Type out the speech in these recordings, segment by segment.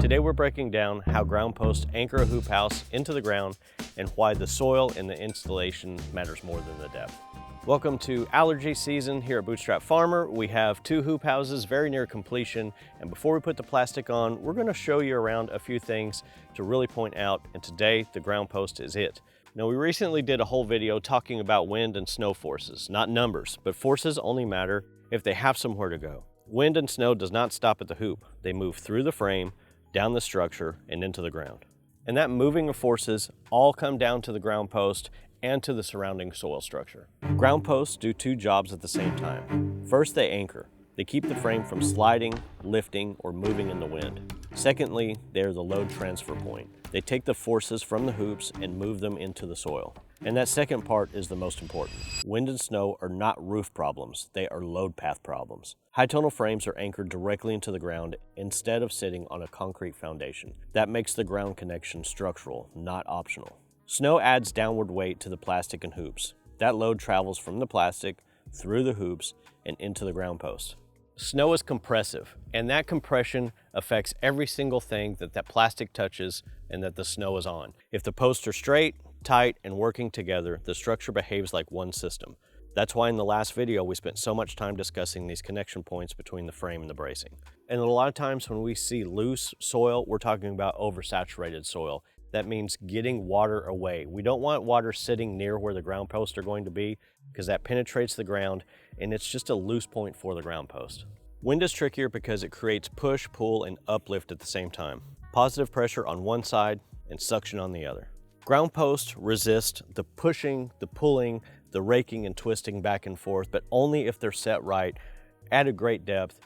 Today we're breaking down how ground posts anchor a hoop house into the ground and why the soil in the installation matters more than the depth. Welcome to allergy season here at Bootstrap Farmer. We have 2 hoop houses very near completion, and before we put the plastic on, we're going to show you around a few things to really point out, and today the ground post is it. Now, we recently did a whole video talking about wind and snow forces, not numbers, but forces only matter if they have somewhere to go. Wind and snow does not stop at the hoop. They move through the frame, down the structure, and into the ground. And that moving of forces all come down to the ground post and to the surrounding soil structure. Ground posts do 2 jobs at the same time. First, they anchor. They keep the frame from sliding, lifting, or moving in the wind. Secondly, they're the load transfer point. They take the forces from the hoops and move them into the soil. And that second part is the most important. Wind and snow are not roof problems, they are load path problems. High tonal frames are anchored directly into the ground instead of sitting on a concrete foundation. That makes the ground connection structural, not optional. Snow adds downward weight to the plastic and hoops. That load travels from the plastic, through the hoops, and into the ground post. Snow is compressive, and that compression affects every single thing that plastic touches and that the snow is on. If the posts are straight, tight, and working together, the structure behaves like one system. That's why in the last video we spent so much time discussing these connection points between the frame and the bracing. And a lot of times when we see loose soil, we're talking about oversaturated soil. That means getting water away. We don't want water sitting near where the ground posts are going to be because that penetrates the ground and it's just a loose point for the ground post. Wind is trickier because it creates push, pull, and uplift at the same time. Positive pressure on one side and suction on the other. Ground posts resist the pushing, the pulling, the raking and twisting back and forth, but only if they're set right at a great depth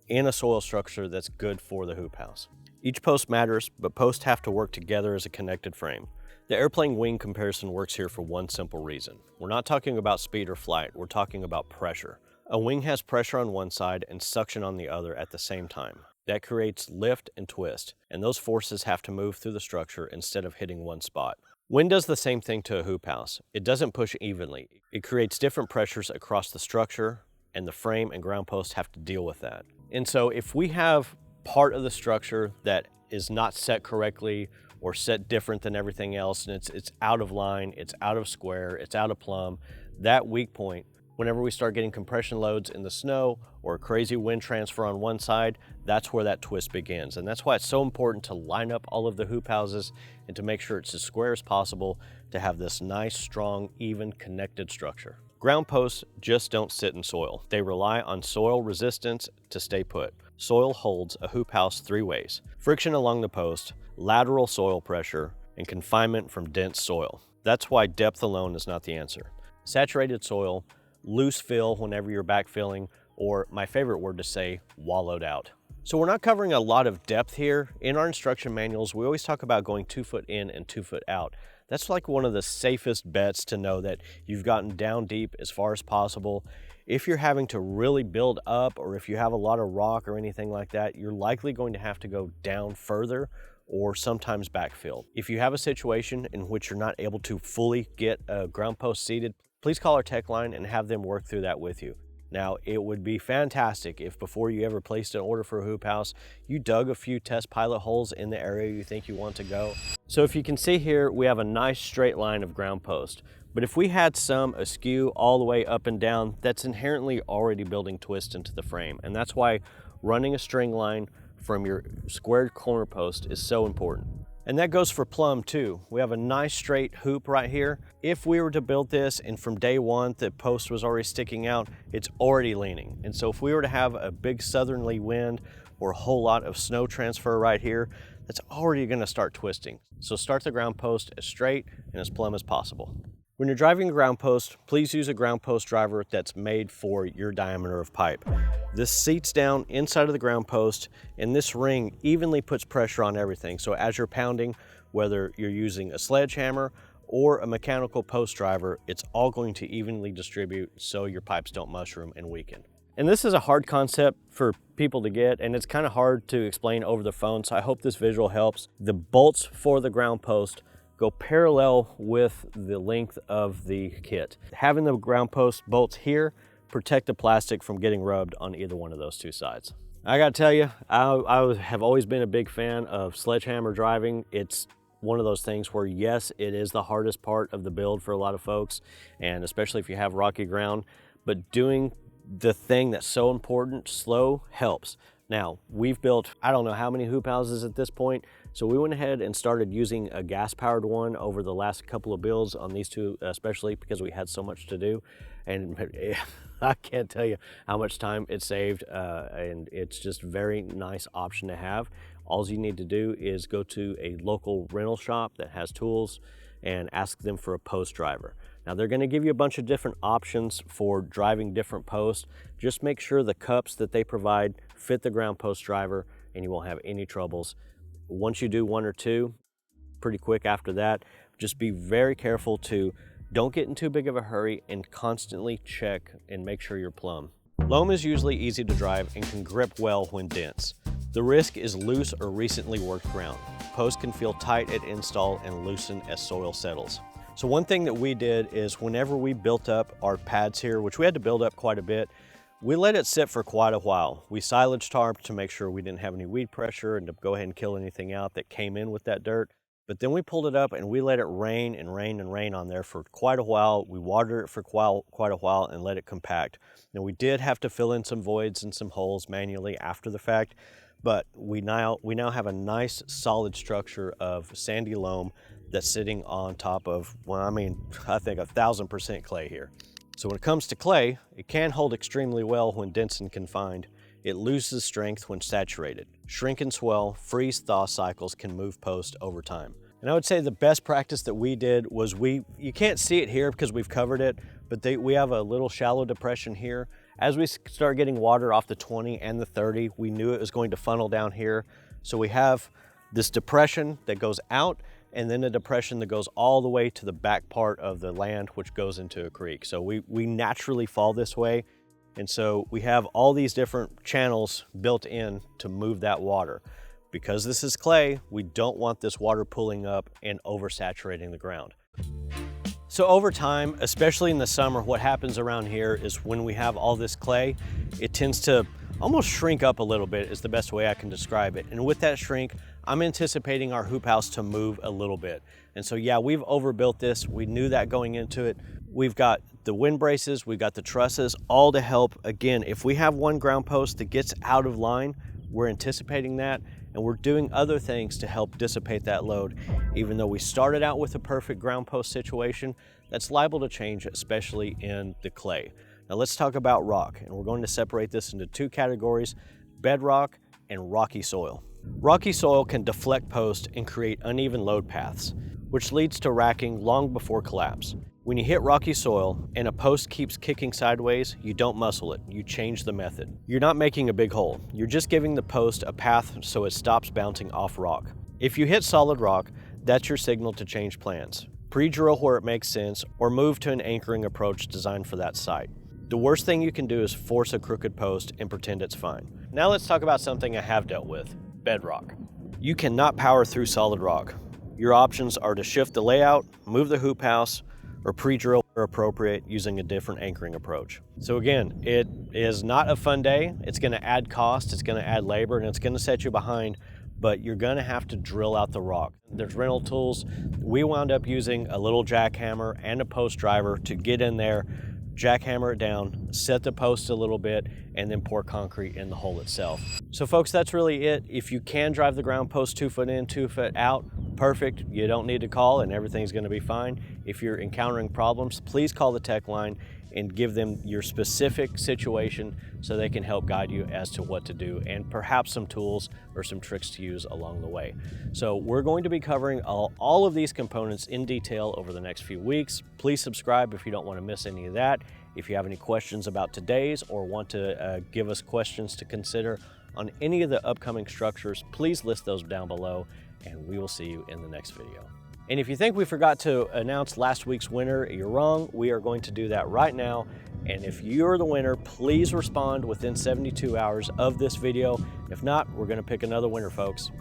in a soil structure that's good for the hoop house. Each post matters, but posts have to work together as a connected frame. The airplane wing comparison works here for one simple reason. We're not talking about speed or flight, we're talking about pressure. A wing has pressure on one side and suction on the other at the same time. That creates lift and twist, and those forces have to move through the structure instead of hitting one spot. Wind does the same thing to a hoop house. It doesn't push evenly. It creates different pressures across the structure, and the frame and ground posts have to deal with that. And so if we have part of the structure that is not set correctly or set different than everything else, and it's out of line, it's out of square, it's out of plumb, that weak point, whenever we start getting compression loads in the snow or crazy wind transfer on one side, that's where that twist begins. And that's why it's so important to line up all of the hoop houses and to make sure it's as square as possible to have this nice, strong, even connected structure. Ground posts just don't sit in soil. They rely on soil resistance to stay put. Soil holds a hoop house 3 ways: friction along the post, lateral soil pressure, and confinement from dense soil. That's why depth alone is not the answer. Saturated soil, loose fill whenever you're backfilling, or my favorite word to say, wallowed out. So we're not covering a lot of depth here. In our instruction manuals, we always talk about going 2 foot in and 2 foot out. That's like one of the safest bets to know that you've gotten down deep as far as possible. If you're having to really build up, or if you have a lot of rock or anything like that, you're likely going to have to go down further or sometimes backfill. If you have a situation in which you're not able to fully get a ground post seated, please call our tech line and have them work through that with you. Now, it would be fantastic if before you ever placed an order for a hoop house, you dug a few test pilot holes in the area you think you want to go. So if you can see here, we have a nice straight line of ground post. But if we had some askew all the way up and down, that's inherently already building twist into the frame. And that's why running a string line from your squared corner post is so important. And that goes for plumb too. We have a nice straight hoop right here. If we were to build this and from day one the post was already sticking out, it's already leaning. And so if we were to have a big southerly wind or a whole lot of snow transfer right here, that's already gonna start twisting. So start the ground post as straight and as plumb as possible. When you're driving a ground post, please use a ground post driver that's made for your diameter of pipe. This seats down inside of the ground post, and this ring evenly puts pressure on everything. So as you're pounding, whether you're using a sledgehammer or a mechanical post driver, it's all going to evenly distribute so your pipes don't mushroom and weaken. And this is a hard concept for people to get, and it's kind of hard to explain over the phone, so I hope this visual helps. The bolts for the ground post go parallel with the length of the kit. Having the ground post bolts here protect the plastic from getting rubbed on either one of those 2 sides. I gotta tell you, have always been a big fan of sledgehammer driving. It's one of those things where, yes, it is the hardest part of the build for a lot of folks, and especially if you have rocky ground, but doing the thing that's so important, slow, helps. Now, we've built, I don't know how many hoop houses at this point, so we went ahead and started using a gas-powered one over the last couple of builds on these two, especially because we had so much to do. And I can't tell you how much time it saved, and it's just a very nice option to have. All you need to do is go to a local rental shop that has tools and ask them for a post driver. Now, they're going to give you a bunch of different options for driving different posts. Just make sure the cups that they provide fit the ground post driver and you won't have any troubles. Once you do one or two, pretty quick after that, just be very careful to don't get in too big of a hurry and constantly check and make sure you're plumb. Loam is usually easy to drive and can grip well when dense. The risk is loose or recently worked ground. Posts can feel tight at install and loosen as soil settles. So one thing that we did is whenever we built up our pads here, which we had to build up quite a bit, we let it sit for quite a while. We silage tarped to make sure we didn't have any weed pressure and to go ahead and kill anything out that came in with that dirt. But then we pulled it up and we let it rain and rain and rain on there for quite a while. We watered it for quite a while and let it compact. Now, we did have to fill in some voids and some holes manually after the fact, but we now have a nice solid structure of sandy loam that's sitting on top of, well, I mean, I think 1,000% clay here. So when it comes to clay, it can hold extremely well when dense and confined. It loses strength when saturated. Shrink and swell, freeze-thaw cycles can move post over time. And I would say the best practice that we did was you can't see it here because we've covered it, but we have a little shallow depression here. As we start getting water off the 20 and the 30, we knew it was going to funnel down here. So we have this depression that goes out and then a depression that goes all the way to the back part of the land, which goes into a creek. So we naturally fall this way. And so we have all these different channels built in to move that water. Because this is clay, we don't want this water pulling up and oversaturating the ground. So over time, especially in the summer, what happens around here is when we have all this clay, it tends to almost shrink up a little bit is the best way I can describe it. And with that shrink, I'm anticipating our hoop house to move a little bit. And so yeah, we've overbuilt this. We knew that going into it. We've got the wind braces, we've got the trusses, all to help. Again, if we have one ground post that gets out of line, we're anticipating that, and we're doing other things to help dissipate that load. Even though we started out with a perfect ground post situation, that's liable to change, especially in the clay. Now let's talk about rock, and we're going to separate this into two categories, bedrock and rocky soil. Rocky soil can deflect posts and create uneven load paths, which leads to racking long before collapse. When you hit rocky soil and a post keeps kicking sideways, you don't muscle it, you change the method. You're not making a big hole, you're just giving the post a path so it stops bouncing off rock. If you hit solid rock, that's your signal to change plans. Pre-drill where it makes sense or move to an anchoring approach designed for that site. The worst thing you can do is force a crooked post and pretend it's fine. Now let's talk about something I have dealt with, bedrock. You cannot power through solid rock. Your options are to shift the layout, move the hoop house, or pre-drill where appropriate using a different anchoring approach. So again, it is not a fun day. It's gonna add cost, it's gonna add labor, and it's gonna set you behind, but you're gonna have to drill out the rock. There's rental tools. We wound up using a little jackhammer and a post driver to get in there, jackhammer it down, set the post a little bit, and then pour concrete in the hole itself. So folks, that's really it. If you can drive the ground post 2 foot in, 2 foot out, perfect. You don't need to call and everything's gonna be fine. If you're encountering problems, please call the tech line and give them your specific situation so they can help guide you as to what to do and perhaps some tools or some tricks to use along the way. So we're going to be covering all of these components in detail over the next few weeks. Please subscribe if you don't want to miss any of that. If you have any questions about today's or want to give us questions to consider on any of the upcoming structures, please list those down below and we will see you in the next video. And if you think we forgot to announce last week's winner, you're wrong. We are going to do that right now. And if you're the winner, please respond within 72 hours of this video. If not, we're going to pick another winner, folks.